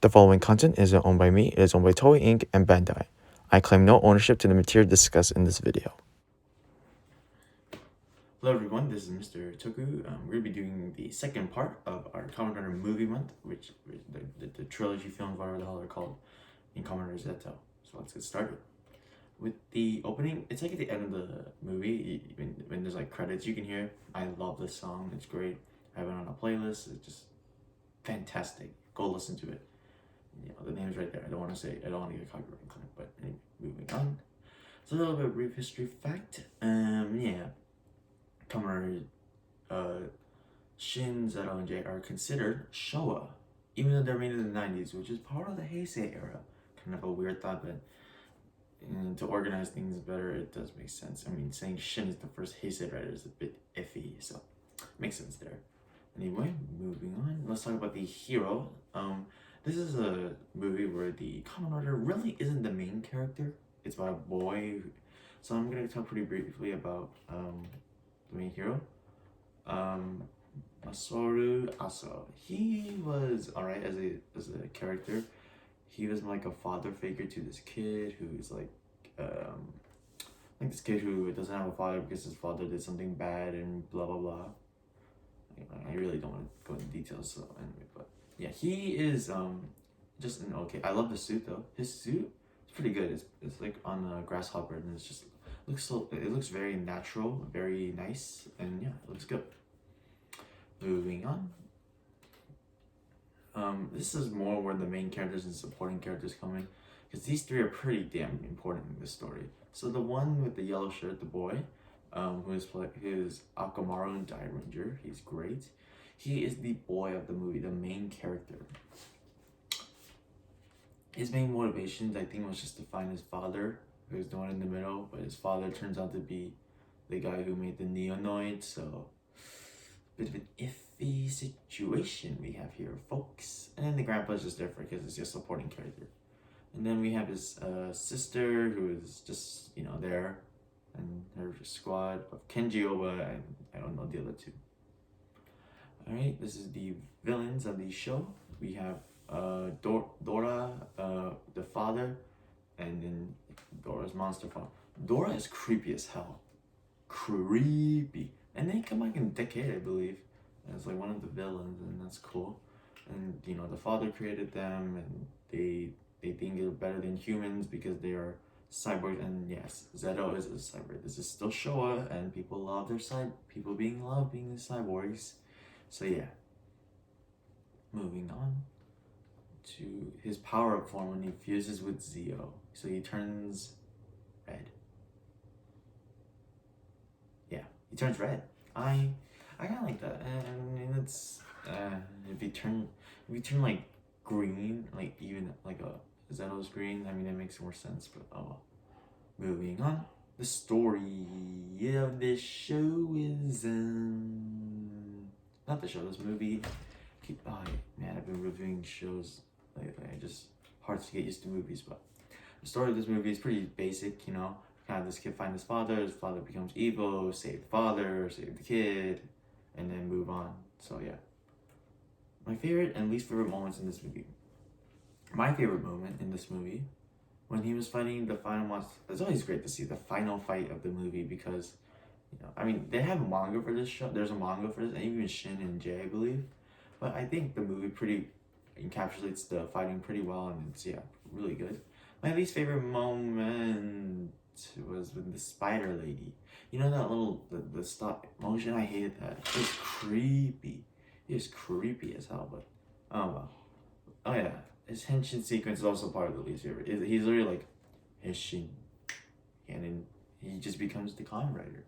The following content isn't owned by me, it is owned by Toei.Inc. and Bandai. I claim no ownership to the material discussed in this video. Hello everyone, this is Mr. Toku. We're going to be doing the second part of our Kamen Rider movie month, which the trilogy films, whatever the hell they're called, in Kamen Rider Zeto. So let's get started. With the opening, it's like at the end of the movie, when there's like credits, you can hear, I love this song, it's great. I have it on a playlist, it's just fantastic. Go listen to it. The name's right there. I don't want to get a copyright claim, but anyway, moving on. So a little bit of brief history fact. Kamen Shin, Zero, and J are considered Showa, even though they're made in the 90s, which is part of the Heisei era. Kind of a weird thought, but to organize things better, it does make sense. I mean, saying Shin is the first Heisei writer is a bit iffy, so makes sense there. Anyway, moving on. Let's talk about the hero. This is a movie where the Kamen Rider really isn't the main character. It's about a boy. So I'm gonna talk pretty briefly about the main hero. Masaru Aso. He was alright as a character. He was like a father figure to this kid who's like this kid who doesn't have a father because his father did something bad and blah blah blah. I really don't want to go into details, so anyway, but yeah, he is just an okay. I love the suit though. His suit is pretty good. It's like on a grasshopper, and it's just it looks very natural, very nice, and yeah, it looks good. Moving on. This is more where the main characters and supporting characters come in, because these three are pretty damn important in this story. So the one with the yellow shirt, the boy, who is Akamaru in Die Ranger. He's great. He is the boy of the movie, the main character. His main motivations, I think, was just to find his father, who's the one in the middle, but his father turns out to be the guy who made the Neonoid, so bit of an iffy situation we have here, folks. And then the grandpa's just different because it's just a supporting character. And then we have his sister, who is just, there, and her squad of Kenji Oba, and I don't know the other two. Alright, this is the villains of the show. We have Dora, the father, and then Dora's monster father. Dora is creepy as hell. Creepy. And they come back in Decade, I believe, as like one of the villains, and that's cool. And the father created them, and they think they're better than humans because they are cyborg. And yes, Zeto is a cyborg. This is still Showa, and people love people being the cyborgs. So yeah. Moving on to his power-up form when he fuses with Zeo. So he turns red. Yeah, he turns red. I kind of like that, and it's if you turn like green, like even like a Zeto's green. I mean, it makes more sense. But oh, moving on. The story of this show is not the show. This movie. Man, I've been reviewing shows lately. Hard to get used to movies, but the story of this movie is pretty basic. Kind of this kid finds his father becomes evil, save the father, save the kid, and then move on. So yeah. My favorite and least favorite moments in this movie. My favorite moment in this movie, when he was fighting the final monster. It's always great to see the final fight of the movie because, I mean, they have a manga for this show. There's a manga for this, and even Shin and Jay, I believe. But I think the movie pretty encapsulates the fighting pretty well, and it's really good. My least favorite moment was with the spider lady. That little the stop motion. I hated that. It was creepy. It was creepy as hell. But oh well. Oh yeah, his henshin sequence is also part of the least favorite. He's literally like henshin, and then he just becomes the Kamen Rider.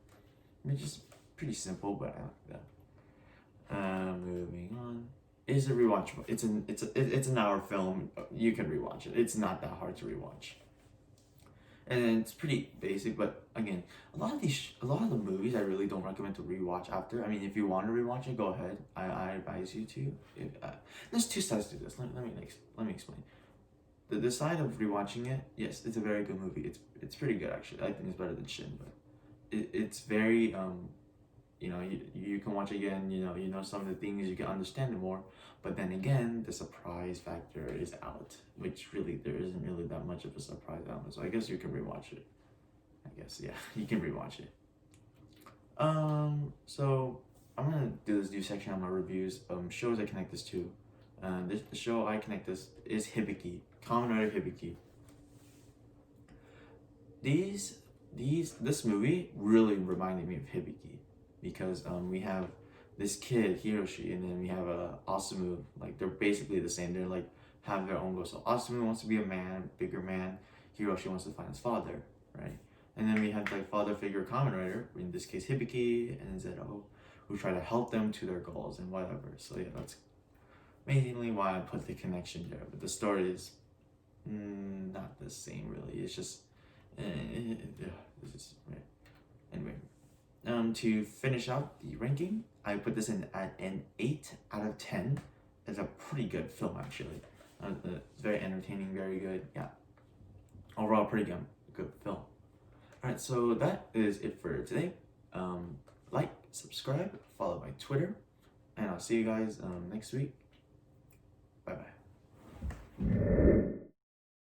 It's just pretty simple, but I like that. Moving on. Is it rewatchable? It's an hour film. You can rewatch it. It's not that hard to rewatch. And it's pretty basic, but again, a lot of the movies I really don't recommend to rewatch after. I mean, if you want to rewatch it, go ahead. I advise you to. There's two sides to this. Let me explain. The side of rewatching it, yes, it's a very good movie. It's pretty good actually. I think it's better than Shin, but it's very you know, you can watch again, you know some of the things, you can understand it more. But then again, the surprise factor is out, which really there isn't really that much of a surprise element. So I guess you can rewatch it. I guess, yeah, you can rewatch it. So I'm gonna do this new section on my reviews. Shows I connect this to. The show I connect this is Hibiki, Kamen Rider Hibiki. This movie really reminded me of Hibiki because we have this kid Hiroshi, and then we have Asumu. Like they're basically the same. They're like have their own goals. So Asumu wants to be a man, bigger man. Hiroshi wants to find his father, right? And then we have like father figure Kamen Rider, in this case Hibiki and Zero, who try to help them to their goals and whatever. So yeah, that's mainly why I put the connection there. But the story is not the same really. It's just this is right. Anyway, to finish out the ranking, I put this in at an 8 out of 10. It's a pretty good film actually. It's very entertaining, very good. Yeah, overall pretty good film. Alright, so that is it for today. Like, subscribe, follow my Twitter, and I'll see you guys next week. Bye bye.